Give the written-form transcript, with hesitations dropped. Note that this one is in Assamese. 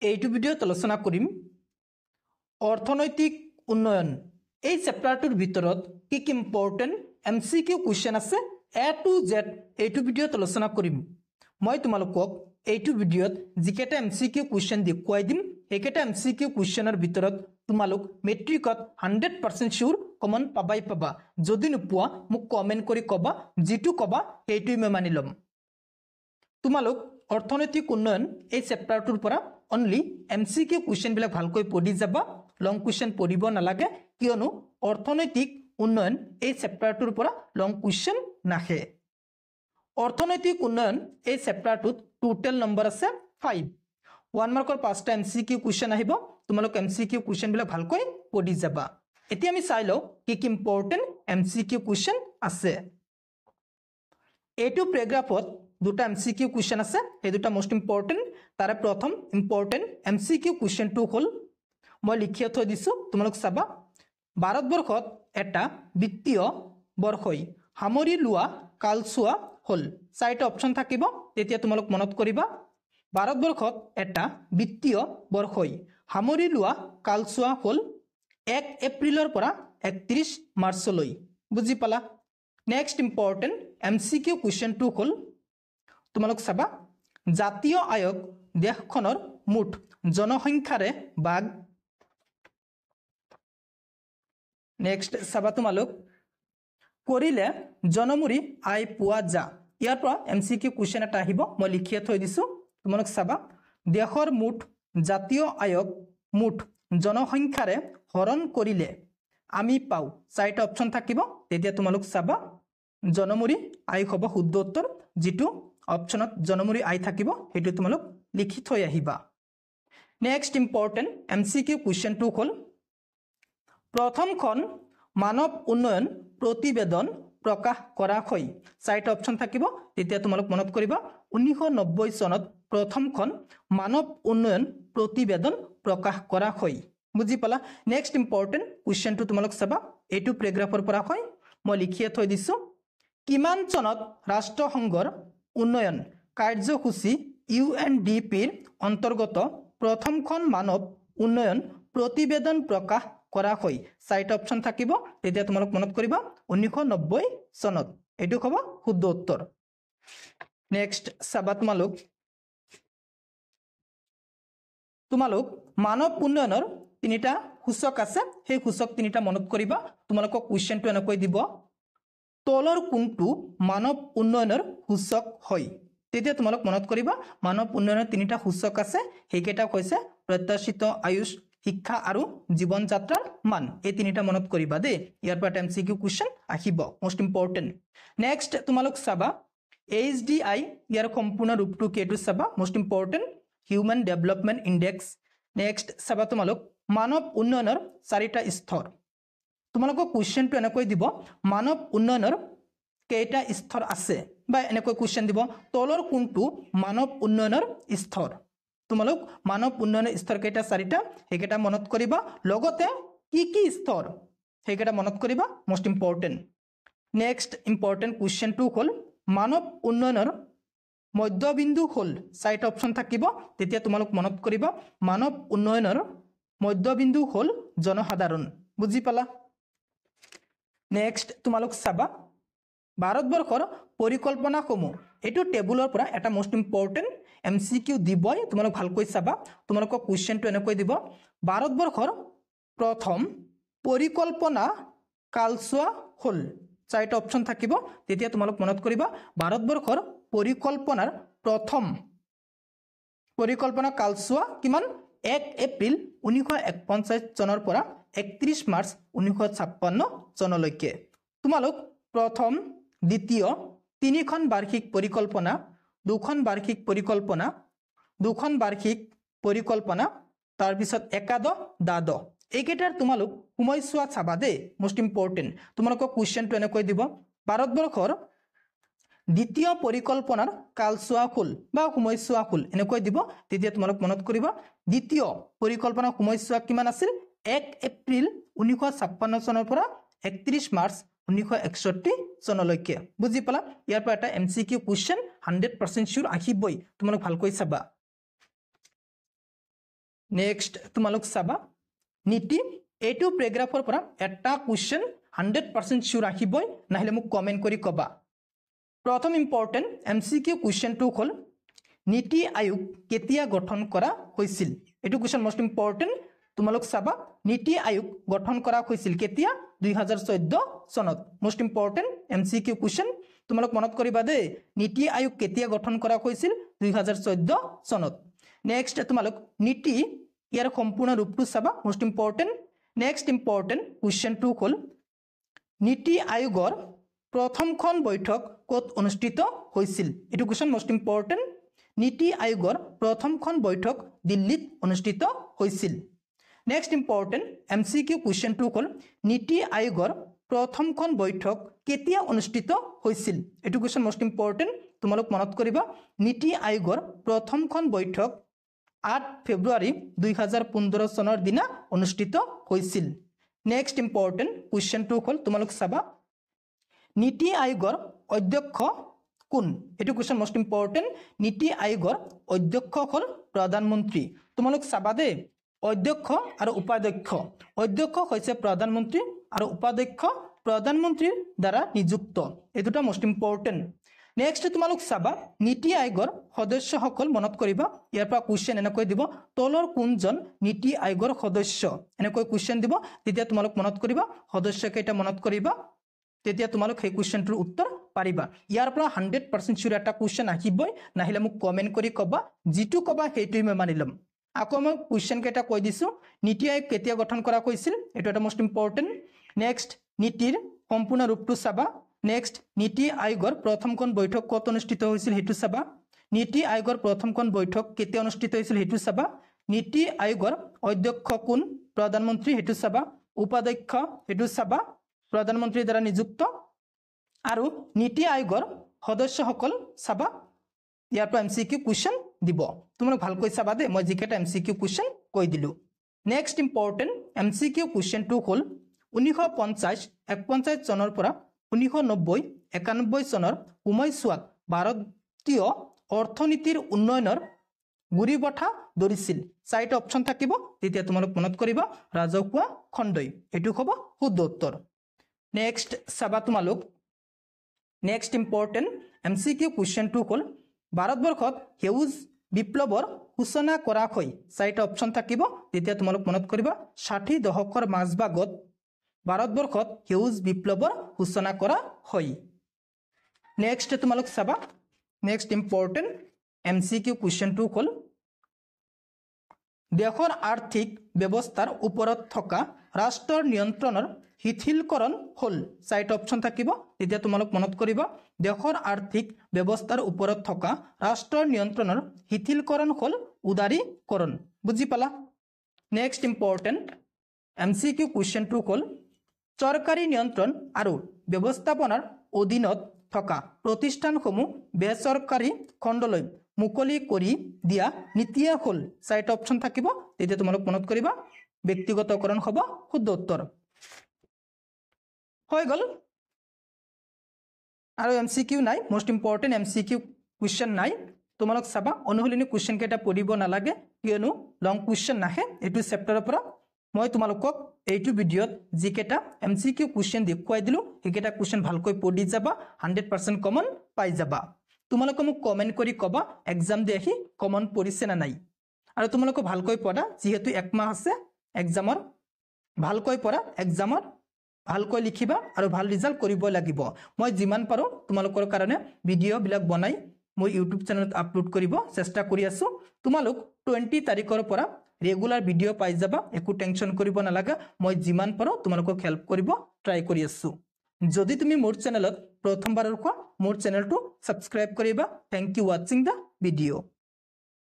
এইটো ভিডিওত আলোচনা কৰিম অৰ্থনৈতিক উন্নয়ন এই চেপ্টাৰটোৰ ভিতৰত কি কি ইম্পৰ্টেন্ট এমসিকিউ কোৱেশ্চন আছে এ টু জেড এইটো ভিডিওত আলোচনা কৰিম মই তোমালোকক এইটো ভিডিওত যিকেটা এমসিকিউ কোৱেশ্চন দেখুৱাই দিম একেটা এমসিকিউ কোৱেশ্চনৰ ভিতৰত তোমালোক মেট্ৰিকত 100% শিওৰ কমন পাবা যদি নোপোৱা মোক কমেন্ট কৰি কবা যেটো কবা এইটোই মই মানি লম তোমালোক অৰ্থনৈতিক উন্নয়ন এই চেপ্টাৰটোৰ পৰা অনলি এমসিকিউ কোৱেশ্চন বিলাক ভালকৈ পঢ়ি যাবা লং কোৱেশ্চন পঢ়িব নালাগে কিয়নো অৰ্থনৈতিক উন্নয়ন এই চেপ্টাৰটোৰ পৰা লং কোৱেশ্চন নাহে অৰ্থনৈতিক উন্নয়ন এই চেপ্টাৰটোত টোটাল নম্বৰ আছে 5 1 মাৰ্কৰ 5টা এমসিকিউ কোৱেশ্চন আহিব তোমালোক এমসিকিউ কোৱেশ্চন বিলাক ভালকৈ পঢ়ি যাবা এতিয়া আমি চাই লও কি কি ইম্পৰ্টেন্ট এমসিকিউ কোৱেশ্চন আছে এইটো প্যাৰাগ্ৰাফত দুটা এমসিকিউ কোৱেশ্চন আছে এই দুটা মোস্ট ইম্পৰ্টেন্ট তাৰে প্ৰথম ইম্পৰ্টেন্ট এমসিকিউ কোৱেশ্চনটো হল মই লিখি থৈ দিছো তোমালোক চাবা ভাৰতবৰ্ষত এটা বিত্তীয় বৰ্ষই সামৰি লোৱা কালচোৱা হল চাৰিটা অপচন থাকিব তেতিয়া তোমালোক মনত কৰিবা ভাৰতবৰ্ষত এটা বিত্তীয় বৰ্ষই সামৰি লোৱা কালচোৱা হল 1 এপ্ৰিলৰ পৰা 31 মাৰ্চলৈ বুজি পালা নেক্সট ইম্পৰ্টেন্ট এমসিকিউ কোৱেশ্চনটো হল তোমালোক চাবা জাতীয় আয়োগ দেশখনৰ মুঠ জনসংখ্যাৰে ভাগ নেক্সট চাবা তোমালোক কৰিলে জনমুৰি আই পোৱা যা ইয়াৰ পৰা এমসিকিউ কোৱেশ্চন এটা আহিব মই লিখি থৈ দিছো তোমালোক চাবা দেশৰ মুঠ জাতীয় আয়োগ মুঠ জনসংখ্যাৰে হৰণ কৰিলে আমি পাও চাৰিটা অপচন থাকিব তেতিয়া তোমালোক চাবা জনমুৰি আই হ'ব শুদ্ধ উত্তৰ যেটো অপচনত জনমুৰি আই থাকিব হেতু তোমালোক লিখি থৈ আহিবা নেক্সট ইম্পৰ্টেন্ট এমসিকিউ কোৱেশ্চনটো হল প্ৰথমখন মানৱ উন্নয়ন প্ৰতিবেদন প্ৰকাশ কৰা হয় চাৰিটা অপচন থাকিব তেতিয়া তোমালোক মনত কৰিবা 1990 চনত প্ৰথমখন মানৱ উন্নয়ন প্ৰতিবেদন প্ৰকাশ কৰা হয় বুজি পালা নেক্সট ইম্পৰ্টেন্ট কোৱেশ্চনটো তোমালোক চাবা এইটো প্যাৰাগ্ৰাফৰ পৰা হয় মই লিখি থৈ দিছো কিমান চনত ৰাষ্ট্ৰসংঘৰ উন্নয়ন কাৰ্যসূচী UNDPৰ অন্তৰ্গত প্ৰথমখন মানৱ উন্নয়ন প্ৰতিবেদন প্ৰকাশ কৰা হয় চাৰিটা অপচন থাকিব তেতিয়া তোমালোক মনত কৰিবা 1990 চনত এটো হ'ব শুদ্ধ উত্তৰ নেক্সট চাবা তোমালোক মানৱ উন্নয়নৰ তিনিটা সূচক আছে সেই সূচক তিনিটা মনত কৰিবা তোমালোক কোৱেশ্চনটো এনেকৈ দিব তলৰ কোনটো মানৱ উন্নয়নৰ সূচক হয় তেতিয়া তোমালোক মনত কৰিবা মানৱ উন্নয়নৰ তিনিটা সূচক আছে হেকেটা হৈছে প্ৰত্যাশিত আয়ুষ শিক্ষা আৰু জীৱন যাত্ৰাৰ মান এই তিনিটা মনত কৰিবা দে ইয়াৰ পৰা এমসিকিউ কোৱেশ্চন আহিব মোস্ট ইম্পৰ্টেন্ট নেক্সট তোমালোক চাবা HDI ইয়াৰ সম্পূৰ্ণ ৰূপটো কেটো চাবা most important human development index next চাবা তোমালোক মানৱ উন্নয়নৰ চাৰিটা স্তৰ তোমালোক কোৱেশ্চনটো এনেকৈ দিব মানৱ উন্নয়নৰ কেইটা স্তৰ আছে বা এনেকৈ কোৱেশ্চন দিব তলৰ কোনটো মানৱ উন্নয়নৰ স্তৰ তোমালোক মানৱ উন্নয়নৰ স্তৰ কেইটা চাৰিটা হেকেটা মনত কৰিবা লগতে কি স্তৰ হেকেটা মনত কৰিবা মোস্ট ইম্পৰ্টেন্ট নেক্সট ইম্পৰ্টেন্ট কোৱেশ্চনটো হল মানৱ উন্নয়নৰ মধ্যবিন্দু হল চাৰিটা অপচন থাকিব তেতিয়া তোমালোক মনত কৰিবা মানৱ উন্নয়নৰ মধ্যবিন্দু হল জনসাধাৰণ বুজি পালা নেক্সট তোমালোক চাবা ভাৰতবৰ্ষৰ পৰিকল্পনাসমূহ এটো টেবুলৰ পৰা এটা মোস্ট ইম্পৰ্টেন্ট এমসিকিউ দিবই তোমালোক ভালকৈ চাবা তোমালোক কোৱেশ্চনটো এনেকৈ দিব ভাৰতবৰ্ষৰ প্ৰথম পৰিকল্পনা কালচোৱা হল চাৰিটা অপচন থাকিব তেতিয়া তোমালোক মনত কৰিবা ভাৰতবৰ্ষৰ পৰিকল্পনাৰ প্ৰথম পৰিকল্পনা কালচোৱা কিমান 1 এপ্ৰিল 1941 চনৰ পৰা 31 মাৰ্চ 1956 চনলৈকে তোমালোক প্ৰথম দ্বিতীয় তিনিখন বাৰ্ষিক পৰিকল্পনা দুখন বাৰ্ষিক পৰিকল্পনা দুখন বাৰ্ষিক পৰিকল্পনা তাৰ পিছত একাদশ দ্বাদশ এইকেটাৰ তোমালোক সময়ছোৱা চাবা দে মোস্ট ইম্পৰ্টেন্ট তোমালোক কোৱেশ্চনটো এনেকৈ দিব ভাৰতবৰ্ষৰ দ্বিতীয় পৰিকল্পনাৰ কালচোৱা হল বা সময়ছোৱা হল এনেকৈ দিব তেতিয়া তোমালোক মনত কৰিবা দ্বিতীয় পৰিকল্পনাৰ সময়ছোৱা কিমান আছিল 1 এপ্ৰিল 1956 চনৰ পৰা 31 মাৰ্চ 1961 চনলৈকে বুজি পালা ইয়াৰ পৰা এটা এমসিকিউ কোৱেশ্চন 100% শিওৰ আহিবই তোমালোক ভালকৈ চাবা নেক্সট তোমালোক চাবা নীতি এইটো পেৰাগ্ৰাফৰ পৰা এটা কুৱেশ্যন 100% চিউৰ আহিবই নাহিলে মোক কমেন্ট কৰি কবা প্ৰথম ইম্পৰ্টেন্ট এমসিকিউ কুৱেশ্যনটো হ'ল নীতি আয়োগ কেতিয়া গঠন কৰা হৈছিল এইটো কুৱেশ্যন মোস্ট ইম্পৰ্টেন্ট তোমালোক চাবা নীতি আয়োগ গঠন কৰা হৈছিল কেতিয়া 2014 চনত মোস্ট ইম্পৰ্টেন্ট এমসিকিউ কুৱেশ্যন তোমালোক মনত কৰিবা দে নীতি আয়োগ কেতিয়া গঠন কৰা হৈছিল 2014 চনত নেক্সট তোমালোক নীতি ইয়াৰ সম্পূৰ্ণ ৰূপটো চাবা মোস্ট ইম্পৰ্টেন্ট নেক্সট ইম্পৰ্টেন্ট কুৱেশ্যনটো হ'ল নীতি আয়োগৰ প্ৰথমখন বৈঠক ক'ত অনুষ্ঠিত হৈছিল এটো কুৱেশ্যন মোস্ট ইম্পৰ্টেন্ট নীতি আয়োগৰ প্ৰথমখন বৈঠক দিল্লীত অনুষ্ঠিত হৈছিল নেক্সট ইম্পৰ্টেন্ট এমসিকিউ কুৱেশ্যনটো হ'ল নীতি আয়োগৰ প্ৰথমখন বৈঠক কেতিয়া অনুষ্ঠিত হৈছিল এটো কুৱেশ্যন মোস্ট ইম্পৰ্টেন্ট তোমালোক মনত কৰিবা নীতি আয়োগৰ প্ৰথমখন বৈঠক 8 ফেব্ৰুৱাৰী 2015 চনৰ দিনা অনুষ্ঠিত হৈছিল নেক্সট ইম্পৰ্টেন্ট কুৱেশ্যনটো হ'ল তোমালোক চাবা নীতি আয়োগৰ অধ্যক্ষ কোন এটো কুৱেশ্যন মোস্ট ইম্পৰ্টেন্ট নীতি আয়োগৰ অধ্যক্ষ হ'ল প্ৰধানমন্ত্ৰী তোমালোক চাবা দে অধ্যক্ষ আৰু উপাধ্যক্ষ অধ্যক্ষ হৈছে প্ৰধানমন্ত্ৰী আৰু উপাধ্যক্ষ প্ৰধানমন্ত্ৰীৰ দ্বাৰা নিযুক্ত এটোটা মোস্ট ইম্পৰ্টেন্ট নেক্সট তোমালোক চাবা নীতি আয়োগৰ সদস্যসকল মনত কৰিবা ইয়াৰ পৰা কুৱেশ্যন এনেকৈ দিব তলৰ কোনজন নীতি আয়োগৰ সদস্য এনেকৈ কুৱেশ্যন দিব তেতিয়া তোমালোক মনত কৰিবা সদস্য কেইটা মনত কৰিবা তেতিয়া তোমালোক সেই কুৱেশ্যনটোৰ উত্তৰ পাৰিবা ইয়াৰ পৰা 100% চিউৰ এটা কুৱেশ্যন আহিবই নাহিলে মোক কমেন্ট কৰি কবা যিটো কবা সেইটোই মই মানি লম আকৌ মই কুৱেশ্যন কেইটা কৈ দিছো নীতি আয়োগ কেতিয়া গঠন কৰা হৈছিল এটো এটা মোস্ট ইম্পৰ্টেন্ট নেক্সট নীতিৰ সম্পূৰ্ণ ৰূপটো চাবা নেক্সট নীতি আয়োগৰ প্ৰথমখন বৈঠক ক'ত অনুষ্ঠিত হৈছিল হেতু চাবা নীতি আয়োগৰ প্ৰথমখন বৈঠক কেতিয়া অনুষ্ঠিত হৈছিল হেতু চাবা নীতি আয়োগৰ অধ্যক্ষ কোন প্ৰধানমন্ত্ৰী হেতু চাবা উপাধ্যক্ষ হেতু চাবা প্ৰধানমন্ত্ৰীৰ দ্বাৰা নিযুক্ত আৰু নীতি আয়োগৰ সদস্যসকল চাবা ইয়াৰ পৰা এমসিকিউ কুৱেশ্যন দিব তোমালোক ভালকৈ চাবা দে মই জিকেটা এমসিকিউ কুৱেশ্যন কৈ দিলো নেক্সট ইম্পৰ্টেন্ট এমসিকিউ কুৱেশ্যনটো হ'ল 1950-51 চনৰ পৰা 1990-91 চনৰ সময়ছোৱাত ভাৰতীয় অৰ্থনীতিৰ উন্নয়নৰ গুৰি বঠা ধৰিছিল চাৰিটা অপচন থাকিব তেতিয়া তোমালোক মনত কৰিবা ৰাজহুৱা খণ্ডই এটো হ'ব শুদ্ধ উত্তৰ নেক্সট চাবা তোমালোক নেক্সট ইম্পৰ্টেন্ট এমসিকিউ কুৱেশ্যনটো হ'ল ভাৰতবৰ্ষত সেউজ বিপ্লৱৰ সূচনা কৰা হয় চাৰিটা অপচন থাকিব তেতিয়া তোমালোক মনত কৰিবা 60 দশকৰ মাজভাগত ভাৰতবৰ্ষত সেউজ বিপ্লৱৰ সূচনা কৰা হয় নেক্সট তোমালোক চাবা নেক্সট ইম্পৰ্টেন্ট এমসিকিউ কুৱেশ্যনটো হ'ল দেশৰ আৰ্থিক ব্যৱস্থাৰ ওপৰত থকা ৰাষ্ট্ৰৰ নিয়ন্ত্ৰণৰ শিথিলকৰণ হ'ল চাৰিটা অপচন থাকিব তেতিয়া তোমালোক মনত কৰিবা দেশৰ আৰ্থিক ব্যৱস্থাৰ ওপৰত থকা ৰাষ্ট্ৰৰ নিয়ন্ত্ৰণৰ শিথিলকৰণ হ'ল উদাৰীকৰণ বুজি পালা নেক্সট ইম্পৰ্টেন্ট এমসিকিউ কুৱেশ্যনটো হ'ল চৰকাৰী নিয়ন্ত্ৰণ আৰু ব্যৱস্থাপনাৰ অধীনত থকা প্ৰতিষ্ঠানসমূহ বেচৰকাৰী খণ্ডলৈ মুকলি কৰি দিয়া নীতিয়ে হ'ল চাৰিটা অপচন থাকিব তেতিয়া তোমালোক মনত কৰিবা ব্যক্তিগতকৰণ হ'ব শুদ্ধ উত্তৰ হৈ গল আৰু এমসিকিউ নাই মোস্ট ইম্পৰ্টেন্ট এমসিকিউ কুৱেশ্যন নাই তোমালোক চাবা অনুহলনি কুৱেশ্যন কেইটা পঢ়িব নালাগে কিয়নো লং কুৱেশ্যন নাহে এটো চেপ্টাৰৰ পৰা মই তোমালোকক এইটো ভিডিঅত জিকেটা এমসিকিউ কুৱেশ্যন দেখুৱাই দিলো হেকেটা কুৱেশ্যন ভালকৈ পঢ়ি যাবা 100% কমন পাই যাবা তোমালোক মোক কমেন্ট কৰি কবা এক্সাম দি আহি কমন পঢ়িছে না নাই আৰু তোমালোক ভালকৈ পঢ়া যেহেতু এক মাহ আছে এক্সামৰ ভালকৈ পঢ়া এক্সামৰ ভালকৈ লিখিবা আৰু ভাল ৰিজাল্ট কৰিব লাগিব মই যিমান পাৰো তোমালোকৰ কাৰণে ভিডিও বিলাক বনাই মই ইউটিউব চেনেলত আপলোড কৰিব চেষ্টা কৰি আছো তোমালোক 20 তাৰিখৰ পৰা ৰেগুলাৰ ভিডিও পাই যাবা একো টেনচন কৰিব নালাগে মই যিমান পাৰো তোমালোকক হেল্প কৰিব ট্ৰাই কৰি আছো যদি তুমি মোৰ চেনেলত প্ৰথমবাৰৰ পৰা মোৰ চেনেলটো সাবস্ক্ৰাইব কৰিবা thank you watching the video